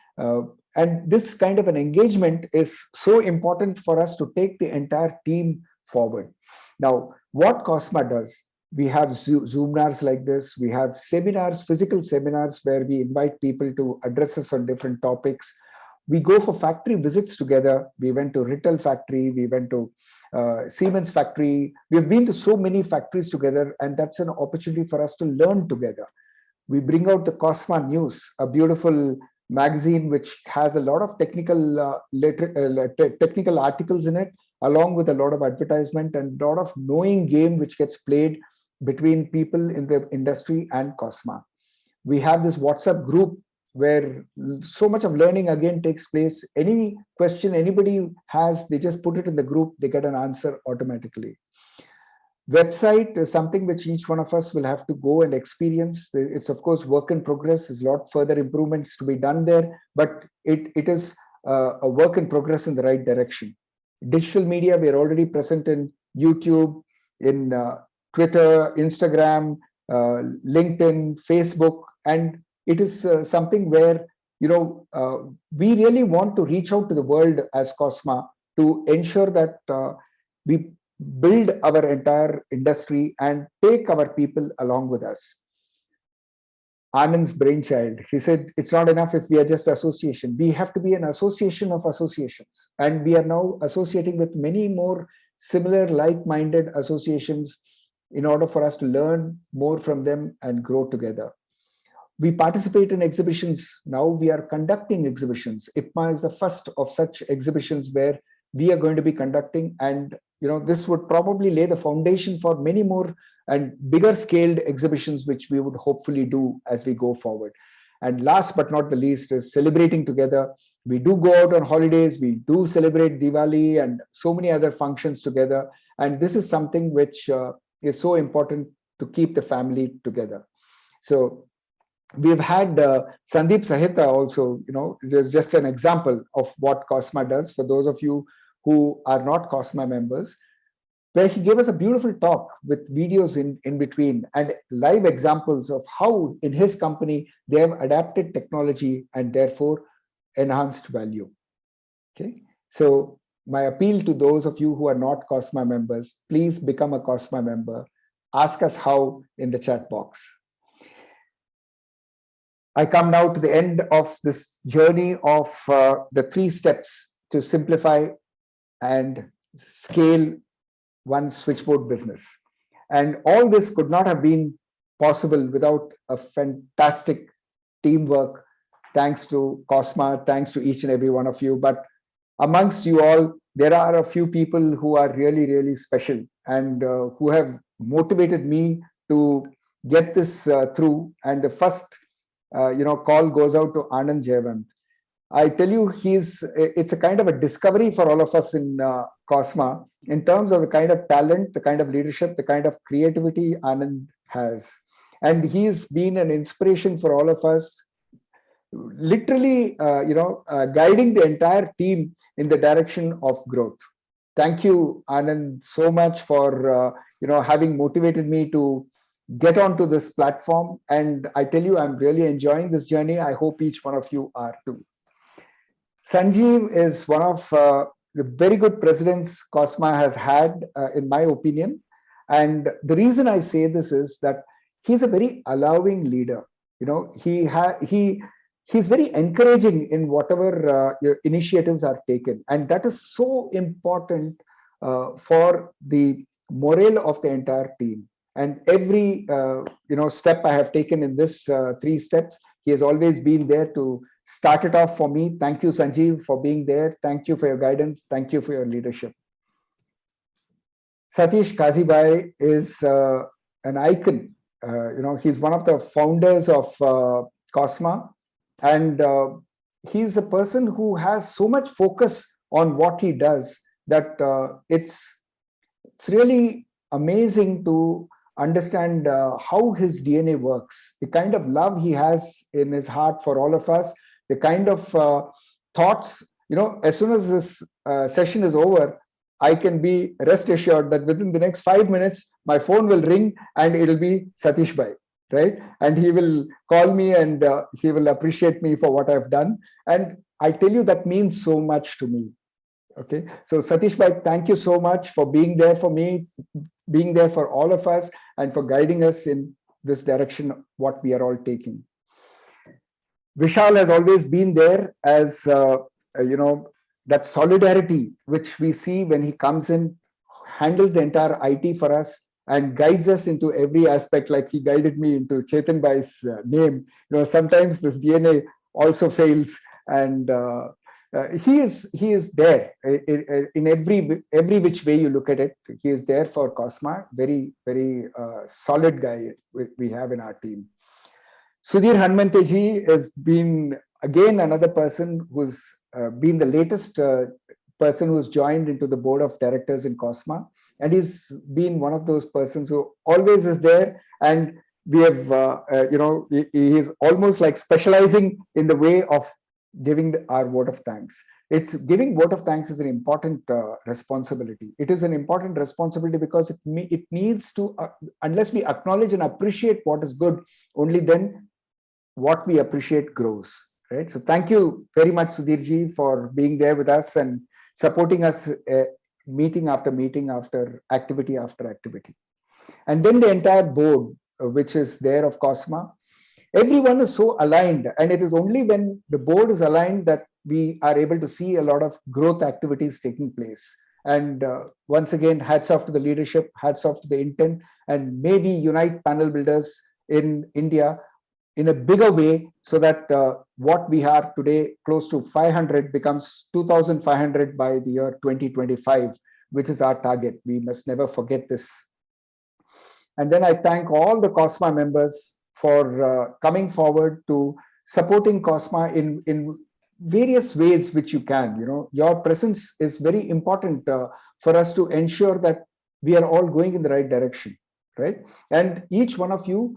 And this kind of an engagement is so important for us to take the entire team forward. Now, what Cosma does, we have Zoomnars like this, we have seminars, physical seminars where we invite people to address us on different topics. We go for factory visits together. We went to Rittal factory, we went to Siemens factory. We've been to so many factories together, and that's an opportunity for us to learn together. We bring out the Cosma News, a beautiful magazine which has a lot of technical technical articles in it, along with a lot of advertisement and a lot of knowing game which gets played between people in the industry and Cosma. We have this WhatsApp group where so much of learning again takes place. Any question anybody has, they just put it in the group, they get an answer automatically. Website is something which each one of us will have to go and experience. It's of course work in progress. There's a lot further improvements to be done there, but it is a work in progress in the right direction. Digital media, we are already present in YouTube, in Twitter, Instagram, LinkedIn, Facebook, and it is something where we really want to reach out to the world as Cosma to ensure that we build our entire industry and take our people along with us. Anand's brainchild. He said, it's not enough if we are just association. We have to be an association of associations. And we are now associating with many more similar like-minded associations in order for us to learn more from them and grow together. We participate in exhibitions. Now we are conducting exhibitions. IPMA is the first of such exhibitions where we are going to be conducting, and this would probably lay the foundation for many more and bigger scaled exhibitions, which we would hopefully do as we go forward. And last but not the least is celebrating together. We do go out on holidays, we do celebrate Diwali and so many other functions together. And this is something which is so important to keep the family together. So we've had Sandeep Sahita also, just an example of what Cosma does for those of you who are not Cosma members, where he gave us a beautiful talk with videos in between and live examples of how in his company they have adapted technology and therefore enhanced value. Okay, so my appeal to those of you who are not Cosma members, please become a Cosma member. Ask us how in the chat box. I come now to the end of this journey of the 3 steps to simplify and scale one switchboard business. And all this could not have been possible without a fantastic teamwork, thanks to Cosma, thanks to each and every one of you. But amongst you all, there are a few people who are really, really special and who have motivated me to get this through. And the first call goes out to Anand Jayavant. I tell you, it's a kind of a discovery for all of us in Cosma in terms of the kind of talent, the kind of leadership, the kind of creativity Anand has. And he's been an inspiration for all of us, literally, guiding the entire team in the direction of growth. Thank you, Anand, so much for, having motivated me to get onto this platform. And I tell you, I'm really enjoying this journey. I hope each one of you are too. Sanjeev is one of the very good presidents Cosma has had, in my opinion. And the reason I say this is that he's a very allowing leader. He's very encouraging in whatever initiatives are taken. And that is so important for the morale of the entire team. And every step I have taken in this 3 steps, he has always been there to start it off for me. Thank you, Sanjeev, for being there. Thank you for your guidance. Thank you for your leadership. Satish Kazibai is an icon. He's one of the founders of Cosma, and he's a person who has so much focus on what he does that it's really amazing to understand how his DNA works, the kind of love he has in his heart for all of us, the kind of thoughts, as soon as this session is over, I can be rest assured that within the next 5 minutes, my phone will ring and it'll be Satish Bhai, right? And he will call me and he will appreciate me for what I've done. And I tell you, that means so much to me. Okay, so Satish Bhai, thank you so much for being there for me, being there for all of us, and for guiding us in this direction, what we are all taking. Vishal has always been there as, that solidarity which we see when he comes in, handles the entire IT for us and guides us into every aspect, like he guided me into Chetan Bhai's name. Sometimes this DNA also fails, and he is there in every which way you look at it. He is there for Cosma. Very, very solid guy we have in our team. Sudhir Hanmanteji has been again another person who's been the latest person who's joined into the board of directors in Cosma, and he's been one of those persons who always is there. And we have, he is almost like specializing in the way of giving our vote of thanks. it's giving vote of thanks is an important responsibility. It is an important responsibility because it needs to, unless we acknowledge and appreciate what is good, only then what we appreciate grows, right? So thank you very much, Sudhirji, for being there with us and supporting us meeting after meeting, after activity. And then the entire board, which is there of COSMA, everyone is so aligned, and it is only when the board is aligned that we are able to see a lot of growth activities taking place. And once again, hats off to the leadership, hats off to the intent, and maybe unite panel builders in India in a bigger way, so that what we are today, close to 500, becomes 2,500 by the year 2025, which is our target. We must never forget this. And then I thank all the COSMA members for coming forward to supporting COSMA in various ways which you can. Your presence is very important for us to ensure that we are all going in the right direction, right? And each one of you,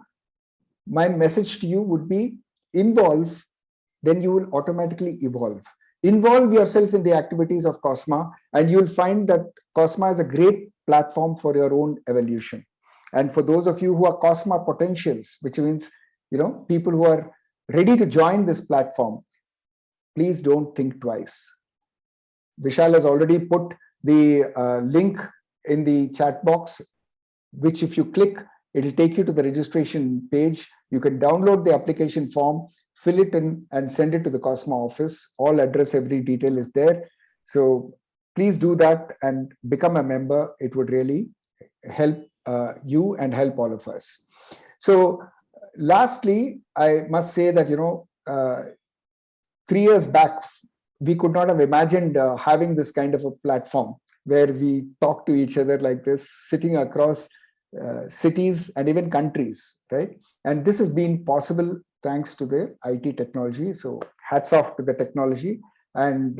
my message to you would be involve, then you will automatically evolve. Involve yourself in the activities of COSMA, and you'll find that COSMA is a great platform for your own evolution. And for those of you who are COSMA potentials, which means, people who are ready to join this platform, please don't think twice. Vishal has already put the link in the chat box, which if you click, it'll take you to the registration page. You can download the application form, fill it in, and send it to the COSMA office. All address, every detail is there. So please do that and become a member. It would really help you and help all of us. So lastly, I must say that 3 years back, we could not have imagined having this kind of a platform where we talk to each other like this, sitting across cities and even countries, right? And this has been possible thanks to the IT technology. So hats off to the technology, and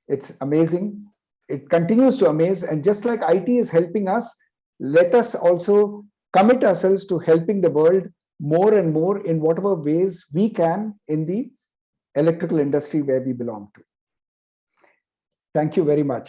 it's amazing. It continues to amaze, and just like IT is helping us, let us also commit ourselves to helping the world more and more in whatever ways we can in the electrical industry where we belong to. Thank you very much.